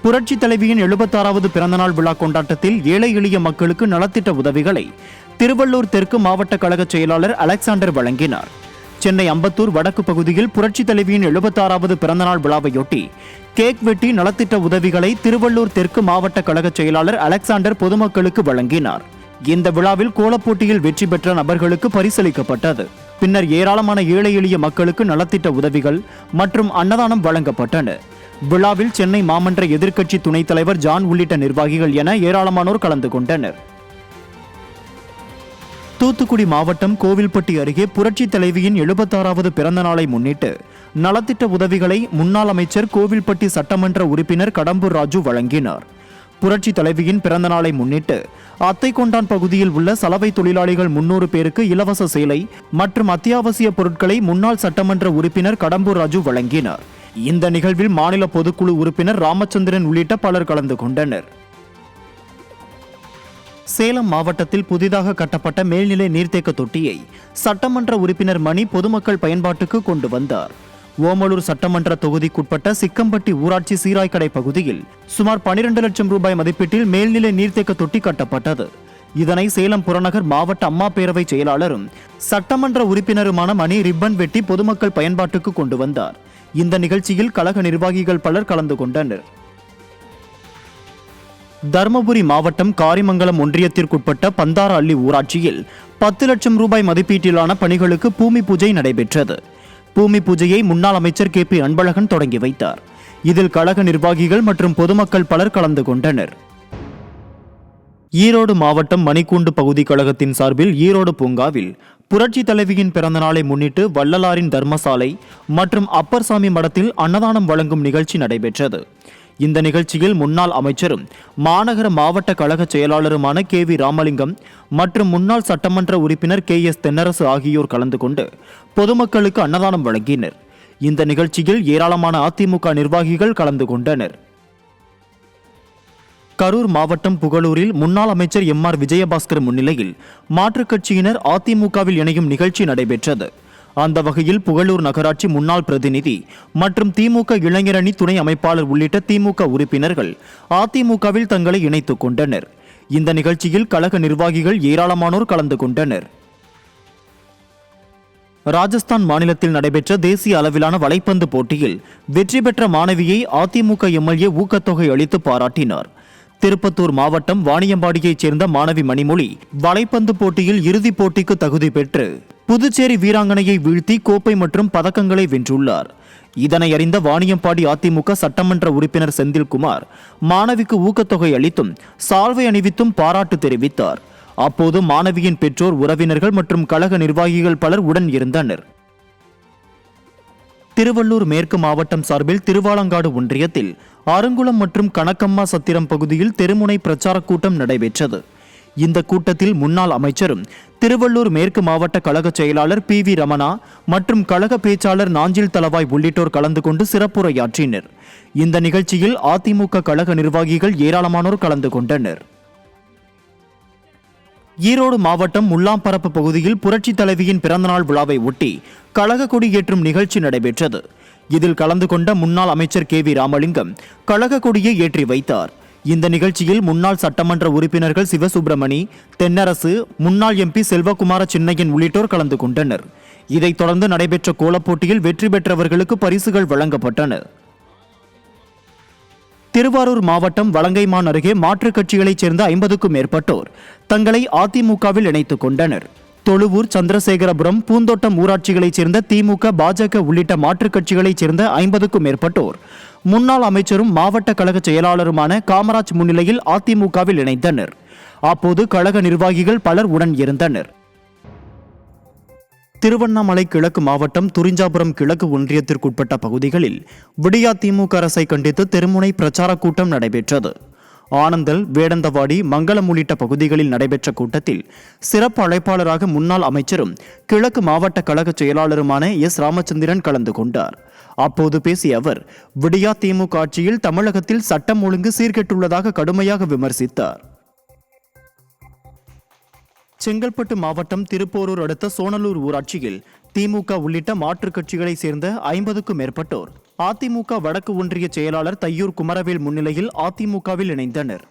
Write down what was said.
புரட்சி தலைவியின் 76வது பிறந்தநாள் விழா கொண்டாட்டத்தில் ஏழை எளிய மக்களுக்கு நலத்திட்ட உதவிகளை திருவள்ளூர் தெற்கு மாவட்ட கழக செயலாளர் அலெக்சாண்டர் வழங்கினார். சென்னை அம்பத்தூர் வடக்கு பகுதியில் புரட்சி தலைவியின் 76வது பிறந்தநாள் விழாவையொட்டி கேக் வெட்டி நலத்திட்ட உதவிகளை திருவள்ளூர் தெற்கு மாவட்ட கழக செயலாளர் அலெக்சாண்டர் பொதுமக்களுக்கு வழங்கினார். இந்த விழாவில் கோலப்போட்டியில் வெற்றி பெற்ற நபர்களுக்கு பரிசளிக்கப்பட்டது. பின்னர் ஏராளமான ஏழை எளிய மக்களுக்கு நலத்திட்ட உதவிகள் மற்றும் அன்னதானம் வழங்கப்பட்டன. விழாவில் சென்னை மாமன்ற எதிர்க்கட்சி துணைத் தலைவர் ஜான் உள்ளிட்ட நிர்வாகிகள் என ஏராளமானோர் கலந்து கொண்டனர். தூத்துக்குடி மாவட்டம் கோவில்பட்டி அருகே புரட்சி தலைவியின் 76வது பிறந்த நாளை முன்னிட்டு நலத்திட்ட உதவிகளை முன்னாள் அமைச்சர் கோவில்பட்டி சட்டமன்ற உறுப்பினர் கடம்பூர் ராஜு வழங்கினார். புரட்சி தலைவியின் பிறந்த நாளை முன்னிட்டு அத்தைக்கொண்டான் பகுதியில் உள்ள சலவை தொழிலாளிகள் 300 பேருக்கு இலவச சேலை மற்றும் அத்தியாவசிய பொருட்களை முன்னாள் சட்டமன்ற உறுப்பினர் கடம்பூர் ராஜு வழங்கினார். இந்த நிகழ்வில் மாநில பொதுக்குழு உறுப்பினர் ராமச்சந்திரன் உள்ளிட்ட பலர் கலந்து கொண்டனர். சேலம் மாவட்டத்தில் புதிதாக கட்டப்பட்ட மேல்நிலை நீர்த்தேக்க தொட்டியை சட்டமன்ற உறுப்பினர் மணி பொதுமக்கள் பயன்பாட்டுக்கு கொண்டு வந்தார். ஓமலூர் சட்டமன்ற தொகுதிக்குட்பட்ட சிக்கம்பட்டி ஊராட்சி சீராய்க்கடை பகுதியில் சுமார் 12 லட்சம் ரூபாய் மதிப்பீட்டில் மேல்நிலை நீர்த்தேக்க தொட்டி கட்டப்பட்டது. இதனை சேலம் புறநகர் மாவட்ட அம்மா பேரவை செயலாளரும் சட்டமன்ற உறுப்பினருமான மணி ரிப்பன் வெட்டி பொதுமக்கள் பயன்பாட்டுக்கு கொண்டு வந்தார். இந்த நிகழ்ச்சியில் கழக நிர்வாகிகள் பலர் கலந்து கொண்டனர். தருமபுரி மாவட்டம் காரிமங்கலம் ஒன்றியத்திற்குட்பட்ட பந்தார அள்ளி ஊராட்சியில் 10 லட்சம் ரூபாய் மதிப்பீட்டிலான பணிகளுக்கு பூமி பூஜை நடைபெற்றது. பூமி பூஜையை முன்னாள் அமைச்சர் KP அன்பழகன் தொடங்கி வைத்தார். இதில் கழக நிர்வாகிகள் மற்றும் பொதுமக்கள் பலர் கலந்து கொண்டனர். ஈரோடு மாவட்டம் மணிக்கூண்டு பகுதி கழகத்தின் சார்பில் ஈரோடு பூங்காவில் புரட்சி தலைவியின் பிறந்த நாளை முன்னிட்டு வள்ளலாரின் தர்மசாலை மற்றும் அப்பர்சாமி மடத்தில் அன்னதானம் வழங்கும் நிகழ்ச்சி நடைபெற்றது. இந்த நிகழ்ச்சியில் முன்னாள் அமைச்சரும் மாநகர மாவட்ட கழக செயலாளருமான KV ராமலிங்கம் மற்றும் முன்னாள் சட்டமன்ற உறுப்பினர் KS தென்னரசு ஆகியோர் கலந்து கொண்டு பொதுமக்களுக்கு அன்னதானம் வழங்கினர். இந்த நிகழ்ச்சியில் ஏராளமான அதிமுக நிர்வாகிகள் கலந்து கொண்டனர். கரூர் மாவட்டம் புகழூரில் முன்னாள் அமைச்சர் MR விஜயபாஸ்கர் முன்னிலையில் மாற்றுக் கட்சியினர் அதிமுகவில் இணையும் நிகழ்ச்சி நடைபெற்றது. அந்த வகையில் புகழூர் நகராட்சி முன்னாள் பிரதிநிதி மற்றும் திமுக இளைஞரணி துணை அமைப்பாளர் உள்ளிட்ட திமுக உறுப்பினர்கள் அதிமுகவில் தங்களை இணைத்துக் கொண்டனர். இந்த நிகழ்ச்சியில் கழக நிர்வாகிகள் ஏராளமானோர் கலந்து கொண்டனர். ராஜஸ்தான் மாநிலத்தில் நடைபெற்ற தேசிய அளவிலான வலைப்பந்து போட்டியில் வெற்றி பெற்ற மாணவியை அதிமுக MLA ஊக்கத்தொகை அளித்து பாராட்டினார். திருப்பத்தூர் மாவட்டம் வாணியம்பாடியைச் சேர்ந்த மாணவி மணிமொழி வலைப்பந்து போட்டியில் இறுதிப் போட்டிக்கு தகுதி பெற்று புதுச்சேரி வீராங்கனையை வீழ்த்தி கோப்பை மற்றும் பதக்கங்களை வென்றுள்ளார். இதனை அறிந்த வாணியம்பாடி அதிமுக சட்டமன்ற உறுப்பினர் செந்தில்குமார் மாணவிக்கு ஊக்கத்தொகை அளித்தும் சால்வை அணிவித்தும் பாராட்டு தெரிவித்தார். அப்போது மாணவியின் பெற்றோர், உறவினர்கள் மற்றும் கழக நிர்வாகிகள் பலர் உடன் இருந்தனர். திருவள்ளூர் மேற்கு மாவட்டம் சார்பில் திருவாலங்காடு ஒன்றியத்தில் ஆரங்குளம் மற்றும் கணக்கம்மா சத்திரம் பகுதியில் தெருமுனை பிரச்சார கூட்டம் நடைபெற்றது. இந்த கூட்டத்தில் முன்னாள் அமைச்சரும் திருவள்ளூர் மேற்கு மாவட்ட கழக செயலாளர் PV ரமணா மற்றும் கழக பேச்சாளர் நாஞ்சில் தளவாய் உள்ளிட்டோர் கலந்து கொண்டு சிறப்புரையாற்றினர். இந்த நிகழ்ச்சியில் அதிமுக கழக நிர்வாகிகள் ஏராளமானோர் கலந்து கொண்டனர். ஈரோடு மாவட்டம் முல்லாம்பரப்பு பகுதியில் புரட்சி தலைவியின் பிறந்தநாள் விழாவை ஒட்டி கழக கொடி ஏற்றும் நிகழ்ச்சி நடைபெற்றது. இதில் கலந்து கொண்ட முன்னாள் அமைச்சர் KV ராமலிங்கம் கழக கொடியை ஏற்றி வைத்தார். இந்த நிகழ்ச்சியில் முன்னாள் சட்டமன்ற உறுப்பினர்கள் சிவசுப்பிரமணி, தென்னரசு, முன்னாள் MP செல்வகுமார சின்னையன் உள்ளிட்டோர் கலந்து கொண்டனர். இதைத் தொடர்ந்து நடைபெற்ற கோலப்போட்டியில் வெற்றி பெற்றவர்களுக்கு பரிசுகள் வழங்கப்பட்டன. திருவாரூர் மாவட்டம் வலங்கைமான் அருகே மாற்றுக் கட்சிகளைச் சேர்ந்த 50க்கும் மேற்பட்டோர் தங்களை அதிமுகவில் இணைத்துக் கொண்டனர். தொழுவூர், சந்திரசேகரபுரம், பூந்தோட்டம் ஊராட்சிகளைச் சேர்ந்த திமுக, பாஜக உள்ளிட்ட மாற்றுக் கட்சிகளைச் சேர்ந்த 50க்கும் மேற்பட்டோர் முன்னாள் அமைச்சரும் மாவட்ட கழக செயலாளருமான காமராஜ் முன்னிலையில் அதிமுகவில் இணைந்தனர். அப்போது கழக நிர்வாகிகள் பலர் உடன் இருந்தனர். திருவண்ணாமலை கிழக்கு மாவட்டம் துரிஞ்சாபுரம் கிழக்கு ஒன்றியத்திற்குட்பட்ட பகுதிகளில் விடியா திமுக அரசை கண்டித்து தெருமுனை பிரச்சார கூட்டம் நடைபெற்றது. ஆனந்தல், வேடந்தவாடி, மங்களம் உள்ளிட்ட பகுதிகளில் நடைபெற்ற கூட்டத்தில் சிறப்பு அழைப்பாளராக முன்னாள் அமைச்சரும் கிழக்கு மாவட்ட கழக செயலாளருமான S ராமச்சந்திரன் கலந்து கொண்டார். அப்போது பேசிய அவர், விடியா திமுக ஆட்சியில் தமிழகத்தில் சட்டம் ஒழுங்கு சீர்கெட்டுள்ளதாக கடுமையாக விமர்சித்தார். செங்கல்பட்டு மாவட்டம் திருப்போரூர் அடுத்த சோனலூர் ஊராட்சியில் திமுக உள்ளிட்ட மாற்றுக் கட்சிகளைச் சேர்ந்த 50க்கும் மேற்பட்டோர் அதிமுக வடக்கு ஒன்றிய செயலாளர் தையூர் குமரவேல் முன்னிலையில் அதிமுகவில் இணைந்தனர்.